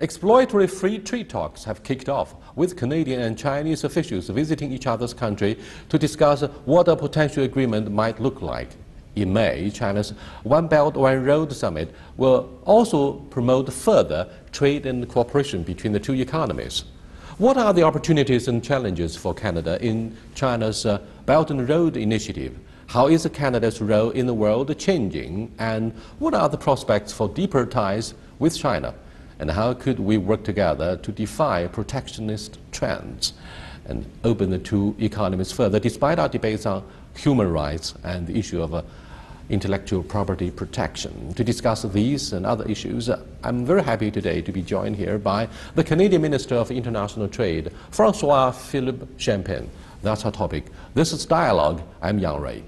Exploratory free trade talks have kicked off, with Canadian and Chinese officials visiting each other's country to discuss what a potential agreement might look like. In May, China's One Belt, One Road summit will also promote further trade and cooperation between the two economies. What are the opportunities and challenges for Canada in China's Belt and Road initiative? How is Canada's role in the world changing? And what are the prospects for deeper ties with China? And how could we work together to defy protectionist trends and open the two economies further, despite our debates on human rights and the issue of intellectual property protection? To discuss these and other issues, I'm very happy today to be joined here by the Canadian Minister of International Trade, Francois-Philippe Champagne. That's our topic. This is Dialogue. I'm Yang Rui.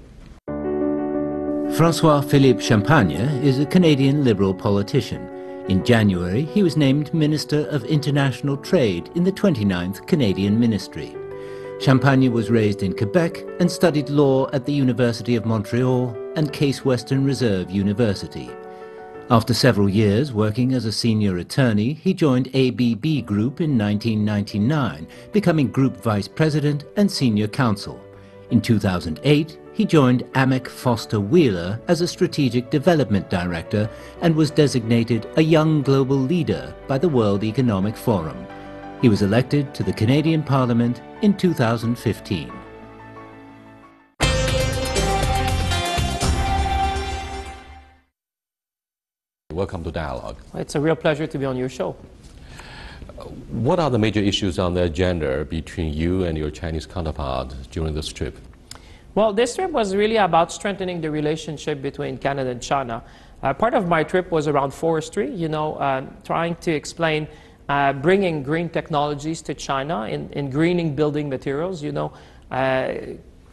Francois-Philippe Champagne is a Canadian Liberal politician. In January, he was named Minister of International Trade in the 29th Canadian Ministry. Champagne was raised in Quebec and studied law at the University of Montreal and Case Western Reserve University. After several years working as a senior attorney, he joined ABB Group in 1999, becoming Group Vice President and Senior Counsel. In 2008, he joined Amec Foster Wheeler as a Strategic Development Director and was designated a Young Global Leader by the World Economic Forum. He was elected to the Canadian Parliament in 2015. Welcome to Dialogue. It's a real pleasure to be on your show. What are the major issues on the agenda between you and your Chinese counterpart during this trip? Well, this trip was really about strengthening the relationship between Canada and China. Part of my trip was around forestry, trying to explain bringing green technologies to China in greening building materials.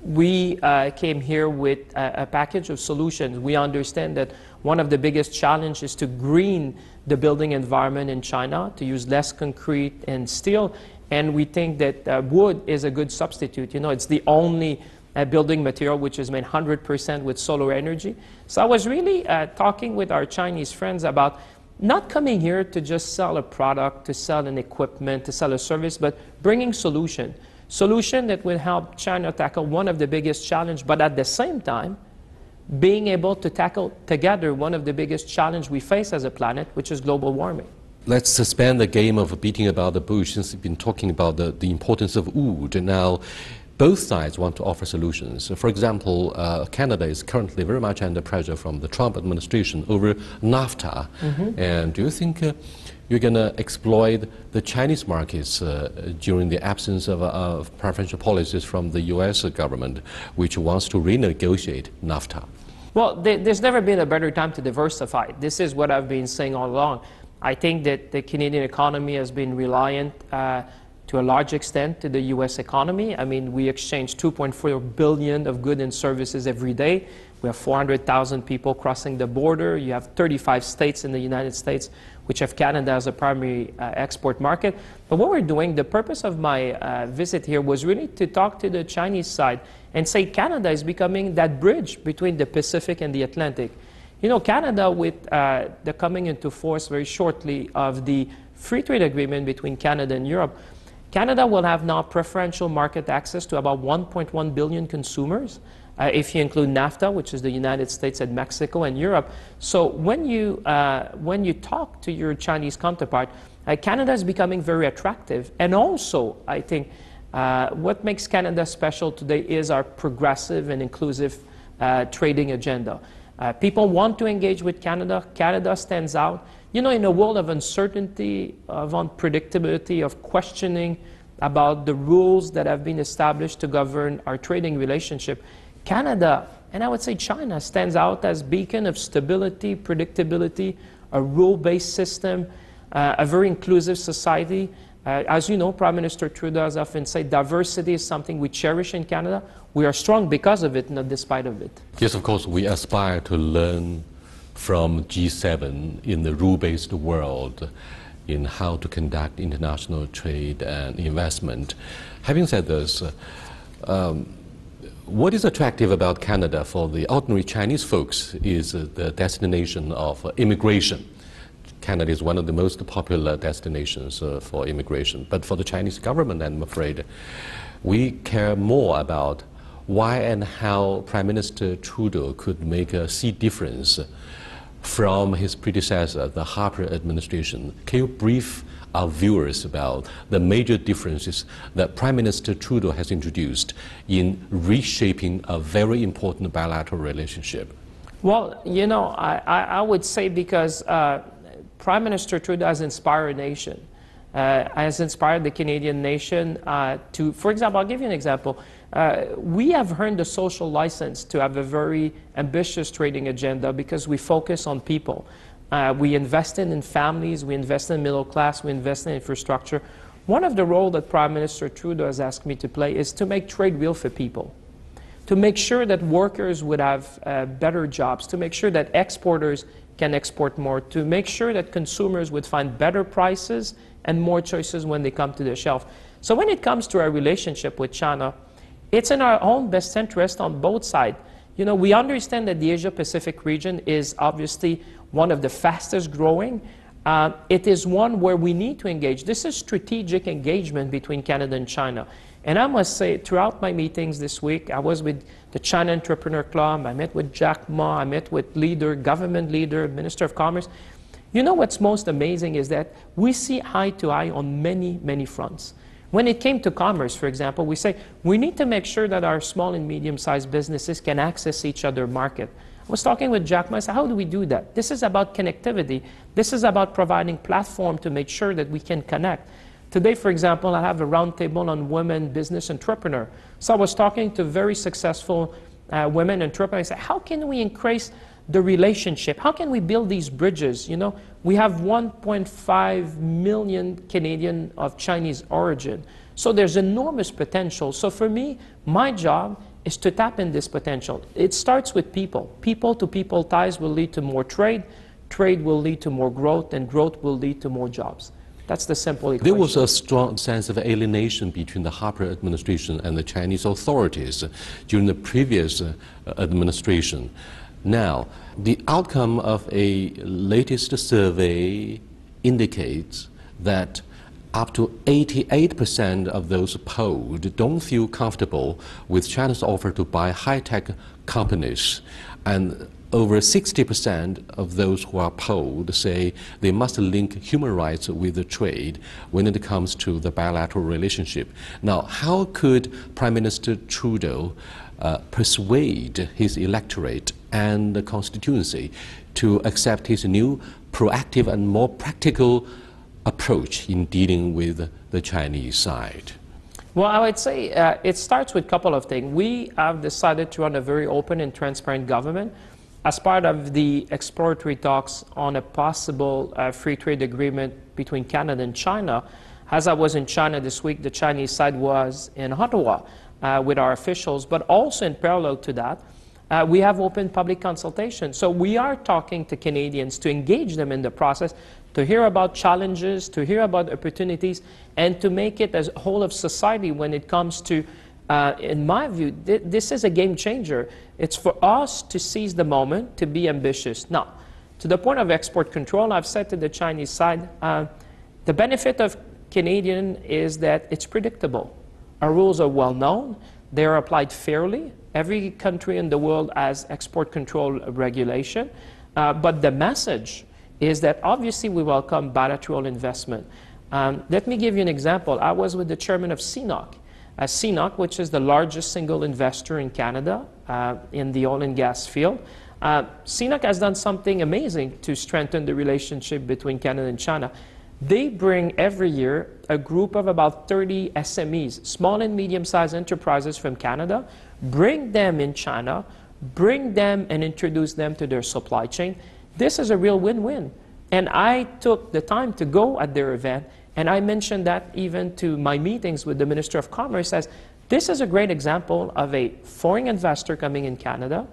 We came here with a package of solutions. We understand that one of the biggest challenges is to green the building environment in China, to use less concrete and steel, and we think that wood is a good substitute. It's the only building material which is made 100% with solar energy. So I was really talking with our Chinese friends about not coming here to just sell a product, to sell an equipment, to sell a service, but bringing solution that will help China tackle one of the biggest challenges, but at the same time, being able to tackle together one of the biggest challenges we face as a planet, which is global warming. Let's suspend the game of beating about the bush, since we've been talking about the importance of wood. Now, both sides want to offer solutions. For example, Canada is currently very much under pressure from the Trump administration over NAFTA. And do you think you're going to exploit the Chinese markets during the absence of preferential policies from the US government, which wants to renegotiate NAFTA? Well, there's never been a better time to diversify. This is what I've been saying all along. I think that the Canadian economy has been reliant to a large extent to the US economy. I mean, we exchange 2.4 billion of goods and services every day. We have 400,000 people crossing the border. You have 35 states in the United States which have Canada as a primary export market. But what we're doing, the purpose of my visit here was really to talk to the Chinese side and say Canada is becoming that bridge between the Pacific and the Atlantic. Canada, with the coming into force very shortly of the free trade agreement between Canada and Europe, Canada will have now preferential market access to about 1.1 billion consumers, if you include NAFTA, which is the United States and Mexico and Europe. So when you talk to your Chinese counterpart, Canada is becoming very attractive. And also, I think, what makes Canada special today is our progressive and inclusive trading agenda. People want to engage with Canada. Canada stands out. In a world of uncertainty, of unpredictability, of questioning about the rules that have been established to govern our trading relationship, Canada, and I would say China, stands out as beacon of stability, predictability, a rule-based system, a very inclusive society. As you know, Prime Minister Trudeau has often said diversity is something we cherish in Canada. We are strong because of it, not despite of it. Yes, of course, we aspire to learn from G7 in the rule-based world in how to conduct international trade and investment. Having said this, what is attractive about Canada for the ordinary Chinese folks is the destination of immigration. Canada is one of the most popular destinations for immigration. But for the Chinese government, I'm afraid, we care more about why and how Prime Minister Trudeau could make a sea difference from his predecessor, the Harper administration. Can you brief our viewers about the major differences that Prime Minister Trudeau has introduced in reshaping a very important bilateral relationship? Well, you know, I would say because Prime Minister Trudeau has inspired a nation, has inspired the Canadian nation to, for example, I'll give you an example. We have earned the social license to have a very ambitious trading agenda because we focus on people. We invest in families, we invest in middle class, we invest in infrastructure. One of the roles that Prime Minister Trudeau has asked me to play is to make trade real for people, to make sure that workers would have better jobs, to make sure that exporters can export more, to make sure that consumers would find better prices and more choices when they come to the shelf. So when it comes to our relationship with China, it's in our own best interest on both sides. You know, we understand that the Asia-Pacific region is obviously one of the fastest growing. It is one where we need to engage. This is strategic engagement between Canada and China. And I must say, throughout my meetings this week, I was with the China Entrepreneur Club, I met with Jack Ma, I met with government leader, Minister of Commerce. You know what's most amazing is that we see eye to eye on many, many fronts. When it came to commerce, for example, we say we need to make sure that our small and medium-sized businesses can access each other's market. I was talking with Jack Ma, I said, how do we do that? This is about connectivity. This is about providing platform to make sure that we can connect. Today, for example, I have a roundtable on women business entrepreneur. So I was talking to very successful women entrepreneurs. I said, how can we increase the relationship? How can we build these bridges? You know, we have 1.5 million Canadian of Chinese origin. So there's enormous potential. So for me, my job is to tap in this potential. It starts with people. People-to-people ties will lead to more trade. Trade will lead to more growth, and growth will lead to more jobs. That's the simple equation. There was a strong sense of alienation between the Harper administration and the Chinese authorities during the previous administration. Now, the outcome of a latest survey indicates that up to 88% of those polled don't feel comfortable with China's offer to buy high-tech companies, and over 60% of those who are polled say they must link human rights with the trade when it comes to the bilateral relationship. Now, how could Prime Minister Trudeau persuade his electorate and the constituency to accept his new proactive and more practical approach in dealing with the Chinese side? Well, I would say it starts with a couple of things. We have decided to run a very open and transparent government as part of the exploratory talks on a possible free trade agreement between Canada and China. As I was in China this week, the Chinese side was in Ottawa with our officials, but also in parallel to that, we have open public consultation. So we are talking to Canadians to engage them in the process, to hear about challenges, to hear about opportunities, and to make it as a whole of society when it comes to, in my view, this is a game changer. It's for us to seize the moment, to be ambitious. Now, to the point of export control, I've said to the Chinese side, the benefit of Canadian is that it's predictable. Our rules are well known. They are applied fairly. Every country in the world has export control regulation. But the message is that obviously we welcome bilateral investment. Let me give you an example. I was with the chairman of CNOC. CNOC, which is the largest single investor in Canada in the oil and gas field. CNOC has done something amazing to strengthen the relationship between Canada and China. They bring every year a group of about 30 SMEs, small and medium-sized enterprises from Canada, bring them in China, bring them and introduce them to their supply chain. This is a real win-win. And I took the time to go at their event, and I mentioned that even to my meetings with the Minister of Commerce as this is a great example of a foreign investor coming in Canada,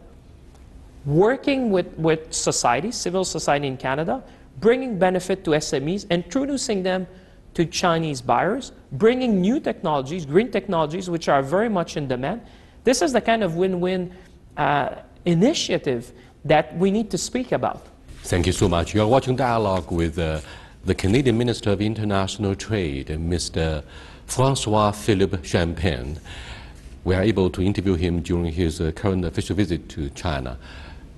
working with society, civil society in Canada, bringing benefit to SMEs, introducing them to Chinese buyers, bringing new technologies, green technologies, which are very much in demand. This is the kind of win-win initiative that we need to speak about. Thank you so much. You are watching Dialogue with the Canadian Minister of International Trade, Mr. Francois-Philippe Champagne. We are able to interview him during his current official visit to China.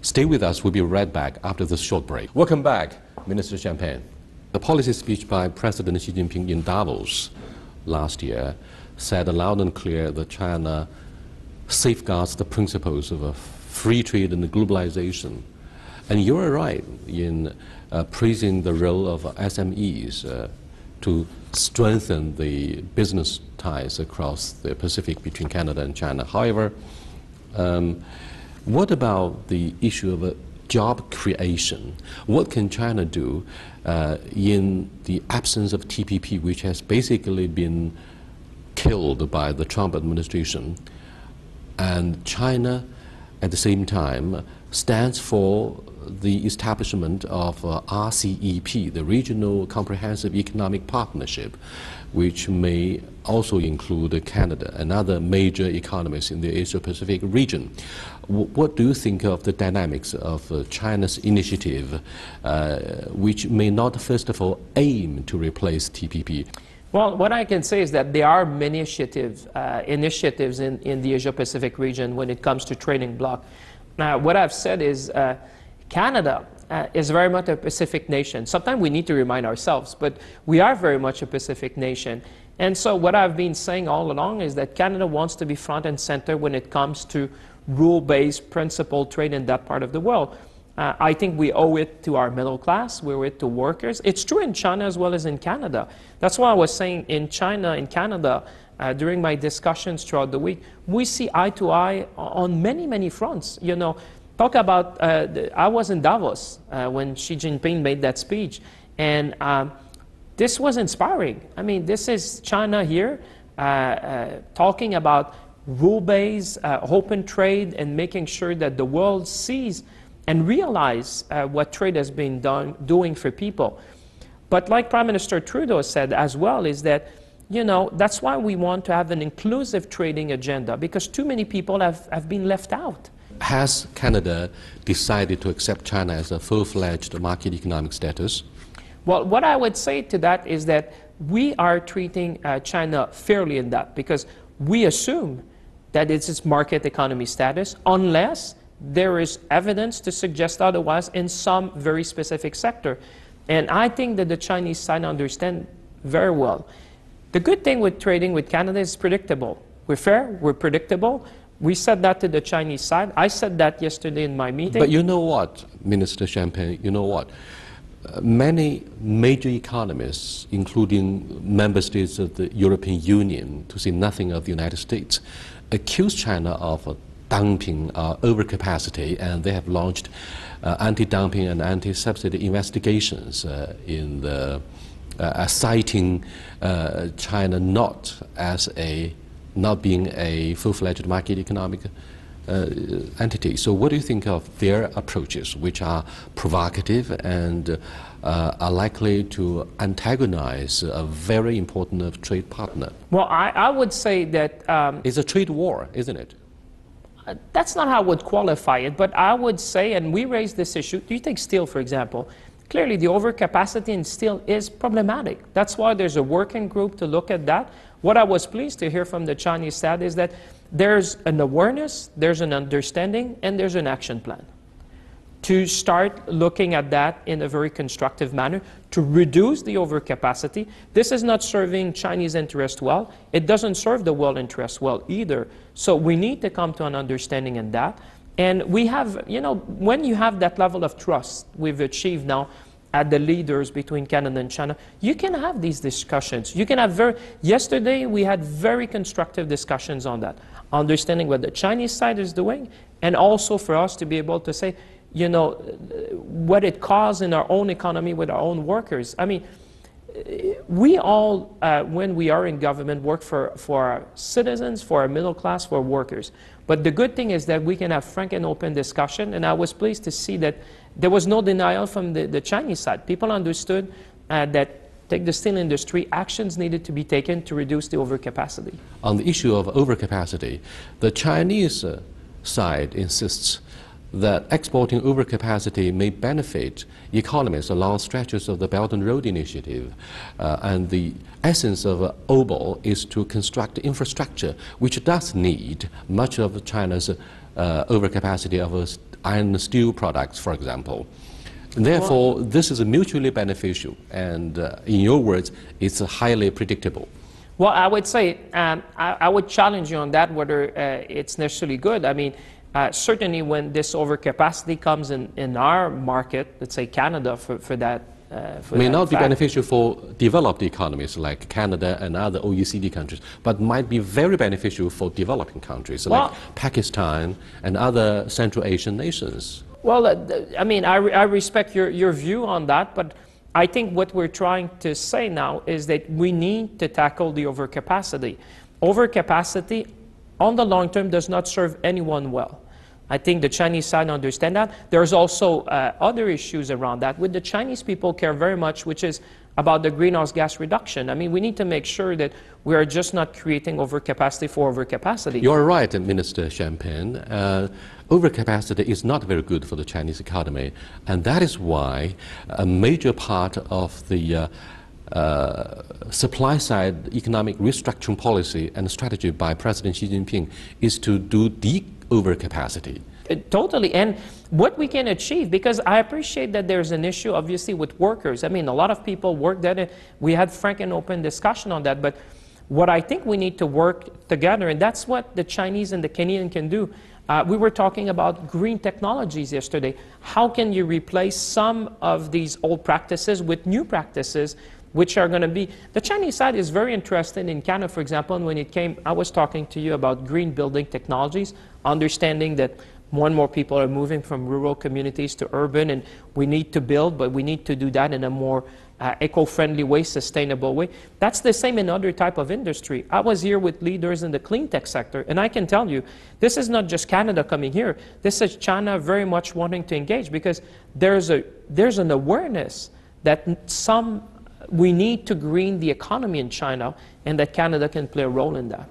Stay with us. We'll be right back after this short break. Welcome back, Minister Champagne. The policy speech by President Xi Jinping in Davos last year said loud and clear that China safeguards the principles of free trade and globalization. And you are right in praising the role of SMEs to strengthen the business ties across the Pacific between Canada and China. However, what about the issue of job creation? What can China do in the absence of TPP, which has basically been killed by the Trump administration? And China, at the same time, stands for the establishment of RCEP, the Regional Comprehensive Economic Partnership, which may also include Canada and other major economies in the Asia-Pacific region. What do you think of the dynamics of China's initiative, which may not, first of all, aim to replace TPP? Well, what I can say is that there are many initiatives in the Asia-Pacific region when it comes to trading bloc. Now, what I've said is Canada is very much a Pacific nation. Sometimes we need to remind ourselves, but we are very much a Pacific nation. And so what I've been saying all along is that Canada wants to be front and center when it comes to rule-based, principled trade in that part of the world. I think we owe it to our middle class, we owe it to workers. It's true in China as well as in Canada. That's why I was saying in China and Canada, during my discussions throughout the week, we see eye to eye on many, many fronts. You know, talk about, I was in Davos when Xi Jinping made that speech, and this was inspiring. I mean, this is China here talking about rule-based, open trade, and making sure that the world sees and realize what trade has been doing for people. But like Prime Minister Trudeau said as well, is that, you know, that's why we want to have an inclusive trading agenda, because too many people have been left out. Has Canada decided to accept China as a full-fledged market economic status? Well, what I would say to that is that we are treating China fairly in that, because we assume that it's its market economy status, unless there is evidence to suggest otherwise in some very specific sector. And I think that the Chinese side understand very well. The good thing with trading with Canada is predictable. We're fair, we're predictable. We said that to the Chinese side. I said that yesterday in my meeting. But you know what, Minister Champagne, you know what? Many major economists, including member states of the European Union, to say nothing of the United States, accuse China of dumping overcapacity, and they have launched anti-dumping and anti-subsidy investigations in the citing China not being a full-fledged market economic entity. So what do you think of their approaches, which are provocative and are likely to antagonize a very important trade partner? Well, I would say that... it's a trade war, isn't it? That's not how I would qualify it, but I would say, and we raised this issue, do you take steel, for example? Clearly, the overcapacity in steel is problematic. That's why there's a working group to look at that. What I was pleased to hear from the Chinese side is that there's an awareness, there's an understanding, and there's an action plan to start looking at that in a very constructive manner to reduce the overcapacity. This is not serving Chinese interest well. It doesn't serve the world interest well either. So we need to come to an understanding in that. And we have, you know, when you have that level of trust we've achieved now at the leaders between Canada and China, you can have these discussions. You can have yesterday we had very constructive discussions on that, understanding what the Chinese side is doing, and also for us to be able to say, you know, what it caused in our own economy with our own workers. I mean, we all, when we are in government, work for our citizens, for our middle class, for workers. But the good thing is that we can have frank and open discussion, and I was pleased to see that there was no denial from the Chinese side. People understood that, take the steel industry, actions needed to be taken to reduce the overcapacity. On the issue of overcapacity, the Chinese side insists that exporting overcapacity may benefit economies along stretches of the Belt and Road Initiative. And the essence of OBOL is to construct infrastructure which does need much of China's overcapacity of iron and steel products, for example. And therefore, this is mutually beneficial, and in your words, it's highly predictable. Well, I would say, I would challenge you on that, whether it's necessarily good. I mean, certainly when this overcapacity comes in our market, let's say Canada, for that, may not be beneficial for developed economies like Canada and other OECD countries, but might be very beneficial for developing countries like Pakistan and other Central Asian nations. Well, I mean, I respect your view on that, but I think what we're trying to say now is that we need to tackle the overcapacity. Overcapacity, on the long term, does not serve anyone well. I think the Chinese side understand that. There's also other issues around that, which the Chinese people care very much, which is about the greenhouse gas reduction. I mean, we need to make sure that we are just not creating overcapacity for overcapacity. You're right, Minister Champagne. Overcapacity is not very good for the Chinese economy, and that is why a major part of the supply-side economic restructuring policy and strategy by President Xi Jinping is to do overcapacity. Totally, and what we can achieve, because I appreciate that there's an issue obviously with workers. I mean, a lot of people work that, we had frank and open discussion on that, but what I think we need to work together, and that's what the Chinese and the Canadian can do. We were talking about green technologies yesterday. How can you replace some of these old practices with new practices which are going to be... The Chinese side is very interested in Canada, for example, and when it came, I was talking to you about green building technologies, understanding that more and more people are moving from rural communities to urban, and we need to build, but we need to do that in a more eco-friendly way, sustainable way. That's the same in other type of industry. I was here with leaders in the clean tech sector, and I can tell you, this is not just Canada coming here. This is China very much wanting to engage, because there's an awareness that we need to green the economy in China, and that Canada can play a role in that.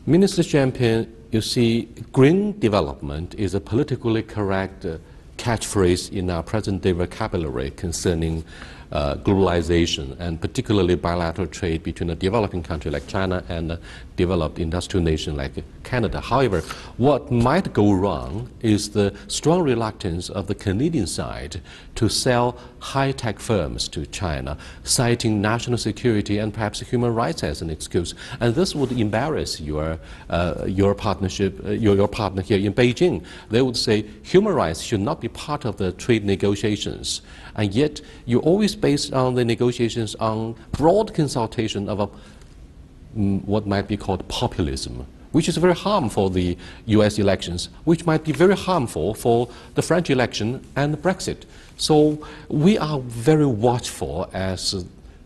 Minister Champagne, you see, green development is a politically correct catchphrase in our present-day vocabulary concerning globalization, and particularly bilateral trade between a developing country like China and a developed industrial nation like Canada. However, what might go wrong is the strong reluctance of the Canadian side to sell high-tech firms to China, citing national security and perhaps human rights as an excuse. And this would embarrass your partnership, your partner here in Beijing. They would say human rights should not be part of the trade negotiations. And yet, you always based on the negotiations on broad consultation of what might be called populism, which is very harmful for the US elections, which might be very harmful for the French election and Brexit. So we are very watchful as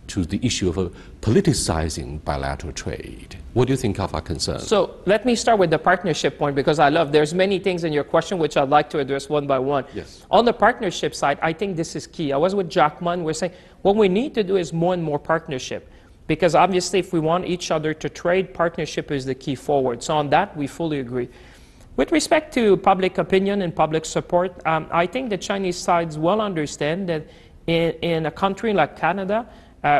to the issue of politicizing bilateral trade. What do you think of our concerns? So let me start with the partnership point, because there's many things in your question which I'd like to address one by one. Yes. On the partnership side, I think this is key. I was with Jack Munn, we're saying what we need to do is more and more partnership, because obviously if we want each other to trade, partnership is the key forward. So on that, we fully agree. With respect to public opinion and public support, I think the Chinese sides well understand that in a country like Canada,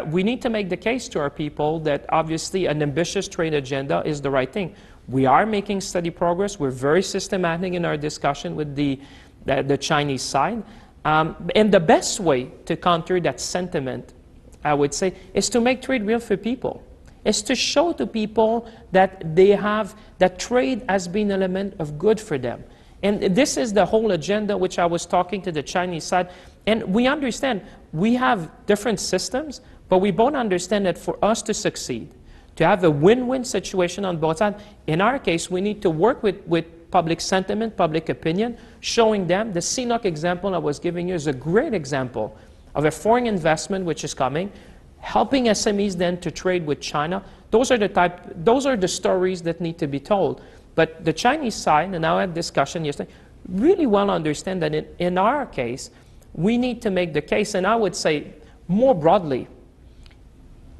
we need to make the case to our people that obviously an ambitious trade agenda is the right thing. We are making steady progress. We're very systematic in our discussion with the Chinese side. And the best way to counter that sentiment, I would say, is to make trade real for people. Is to show to people that that trade has been an element of good for them. And this is the whole agenda which I was talking to the Chinese side. And we understand we have different systems, but we both understand that for us to succeed, to have a win-win situation on both sides, in our case, we need to work with public sentiment, public opinion, showing them. The CNOOC example I was giving you is a great example of a foreign investment which is coming, helping SMEs then to trade with China. Those are the stories that need to be told. But the Chinese side, and I had discussion yesterday, really well understand that in our case, we need to make the case, and I would say more broadly,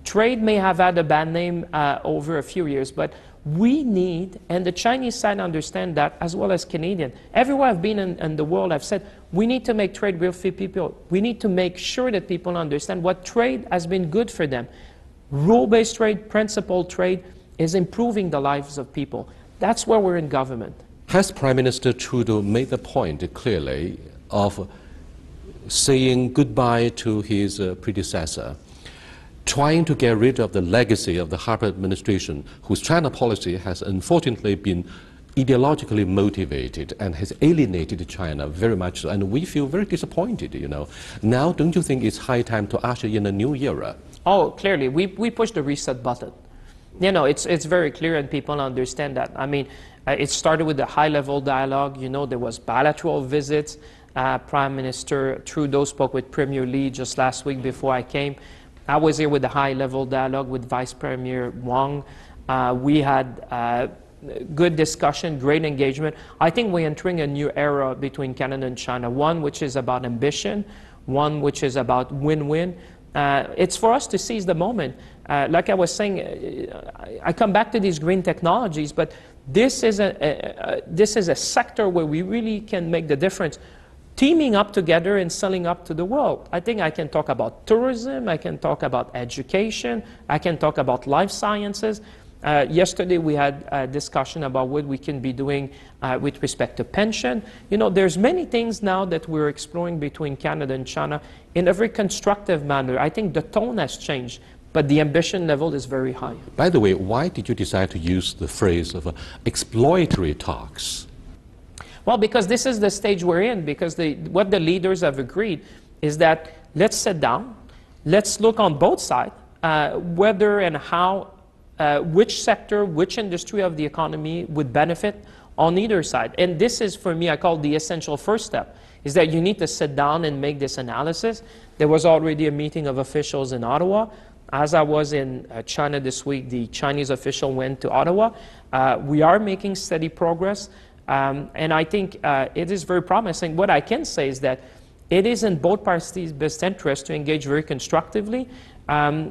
Trade may have had a bad name over a few years, but we need, and the Chinese side understand that, as well as Canadian. Everywhere I've been in the world, I've said, we need to make trade real for people. We need to make sure that people understand what trade has been good for them. Rule-based trade, principled trade is improving the lives of people. That's where we're in government. Has Prime Minister Trudeau made the point clearly of saying goodbye to his predecessor, trying to get rid of the legacy of the Harper administration, whose China policy has unfortunately been ideologically motivated and has alienated China very much so, and we feel very disappointed, you know. Now, don't you think it's high time to usher in a new era? Oh, clearly. We pushed the reset button. You know, it's very clear and people understand that. I mean, it started with a high-level dialogue. You know, there was bilateral visits. Prime Minister Trudeau spoke with Premier Lee just last week before I came. I was here with a high-level dialogue with Vice Premier Wang. We had good discussion, great engagement. I think we're entering a new era between Canada and China, one which is about ambition, one which is about win-win. It's for us to seize the moment. Like I was saying, I come back to these green technologies, but this is a sector where we really can make the difference. Teaming up together and selling up to the world. I think I can talk about tourism, I can talk about education, I can talk about life sciences. Yesterday we had a discussion about what we can be doing with respect to pension. You know, there's many things now that we're exploring between Canada and China in a very constructive manner. I think the tone has changed, but the ambition level is very high. By the way, why did you decide to use the phrase of exploratory talks? Well, because this is the stage we're in, because what the leaders have agreed is that let's sit down, let's look on both sides, whether and how, which sector, which industry of the economy would benefit on either side. And this is, for me, I call the essential first step, is that you need to sit down and make this analysis. There was already a meeting of officials in Ottawa. As I was in China this week, the Chinese official went to Ottawa. We are making steady progress. And I think it is very promising. What I can say is that it is in both parties' best interest to engage very constructively.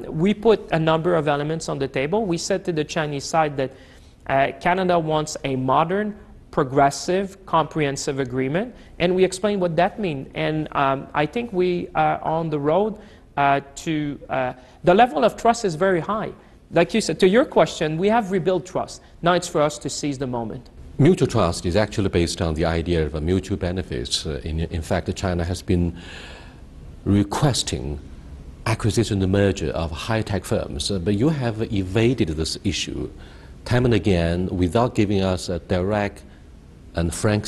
We put a number of elements on the table. We said to the Chinese side that Canada wants a modern, progressive, comprehensive agreement, and we explained what that means. And I think we are on the road to... the level of trust is very high. Like you said, to your question, we have rebuilt trust. Now it's for us to seize the moment. Mutual trust is actually based on the idea of mutual benefits. In fact, China has been requesting acquisition and merger of high-tech firms, but you have evaded this issue time and again without giving us a direct and frank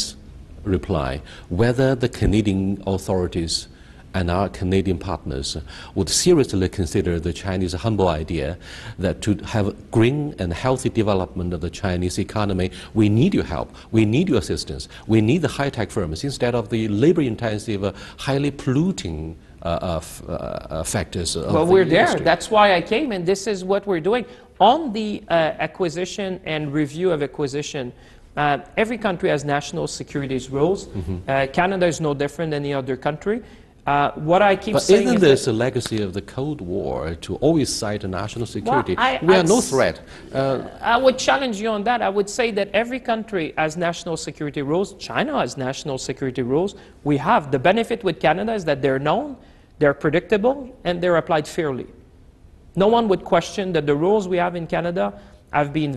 reply whether the Canadian authorities and our Canadian partners would seriously consider the Chinese humble idea that to have green and healthy development of the Chinese economy, we need your help, we need your assistance, we need the high-tech firms instead of the labor-intensive, highly polluting factors of well, the we're there. industry. That's why I came, and this is what we're doing. On the acquisition and review of acquisition, every country has national securities rules. Canada is no different than any other country. What I keep saying isn't is this a legacy of the Cold War to always cite national security? Well, we are no threat. I would challenge you on that. I would say that every country has national security rules. China has national security rules. We have. The benefit with Canada is that they're known, they're predictable, and they're applied fairly. No one would question that the rules we have in Canada have been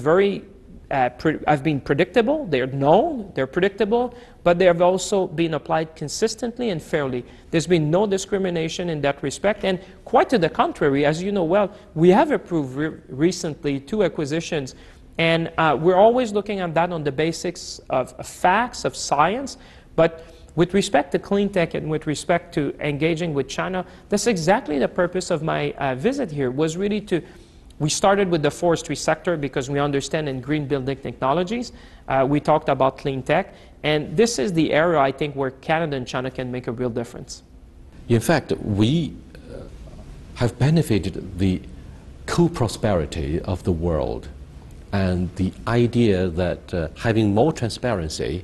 predictable, they're known, they're predictable, but they have also been applied consistently and fairly. There's been no discrimination in that respect, and quite to the contrary, as you know well, we have approved recently 2 acquisitions, and we're always looking at that on the basics of facts, of science, but with respect to clean tech and with respect to engaging with China, that's exactly the purpose of my visit here, was really to... We started with the forestry sector because we understand in green building technologies. We talked about clean tech. And this is the area, I think, where Canada and China can make a real difference. In fact, we have benefited the co-prosperity of the world and the idea that having more transparency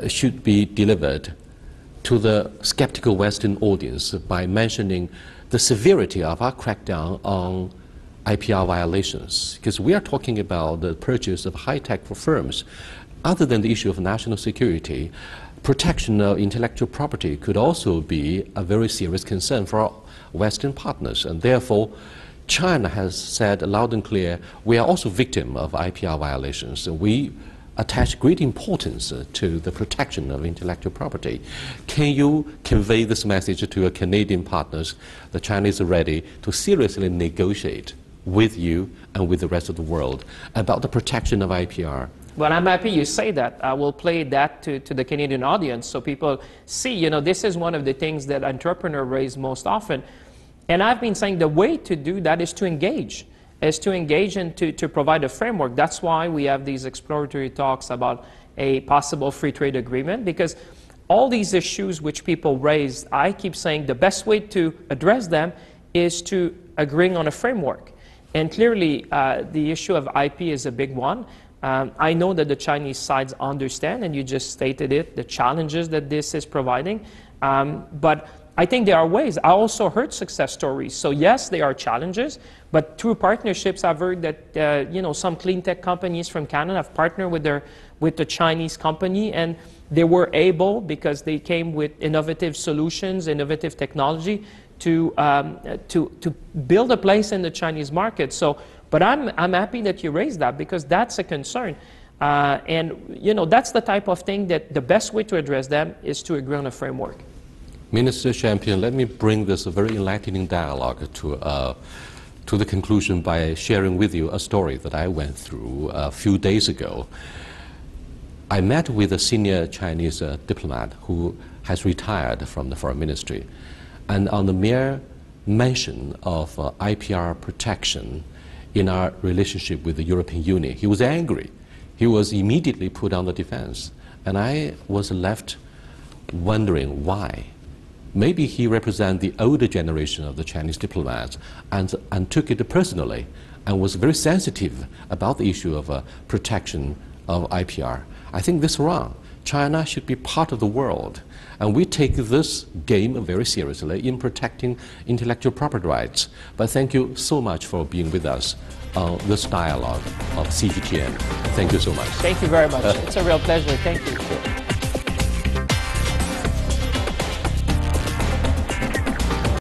should be delivered to the skeptical Western audience by mentioning the severity of our crackdown on IPR violations, because we are talking about the purchase of high-tech for firms. Other than the issue of national security, protection of intellectual property could also be a very serious concern for our Western partners, and therefore China has said loud and clear, we are also victim of IPR violations. We attach great importance to the protection of intellectual property. Can you convey this message to your Canadian partners? The Chinese are ready to seriously negotiate with you and with the rest of the world about the protection of IPR. Well, I'm happy you say that. I will play that to the Canadian audience so people see, you know, this is one of the things that entrepreneurs raise most often. And I've been saying the way to do that is to engage. And to provide a framework. That's why we have these exploratory talks about a possible free trade agreement, because all these issues which people raise, I keep saying the best way to address them is to agreeing on a framework. And clearly, the issue of IP is a big one. I know that the Chinese sides understand, and you just stated it, the challenges that this is providing. But I think there are ways. I also heard success stories. So yes, there are challenges, but through partnerships, I've heard that you know, some clean tech companies from Canada have partnered with the Chinese company, and they were able, because they came with innovative solutions, innovative technology, to build a place in the Chinese market. So, but I'm happy that you raised that, because that's a concern. And you know, that's the type of thing that the best way to address them is to agree on a framework. Minister Champion, let me bring this very enlightening dialogue to the conclusion by sharing with you a story that I went through a few days ago. I met with a senior Chinese diplomat who has retired from the foreign ministry, and on the mere mention of IPR protection in our relationship with the European Union, he was angry. He was immediately put on the defense, and I was left wondering why. Maybe he represents the older generation of the Chinese diplomats and took it personally and was very sensitive about the issue of protection of IPR. I think this is wrong. China should be part of the world, and we take this game very seriously in protecting intellectual property rights. But thank you so much for being with us on this dialogue of CGTN. Thank you so much. Thank you very much. It's a real pleasure. Thank you.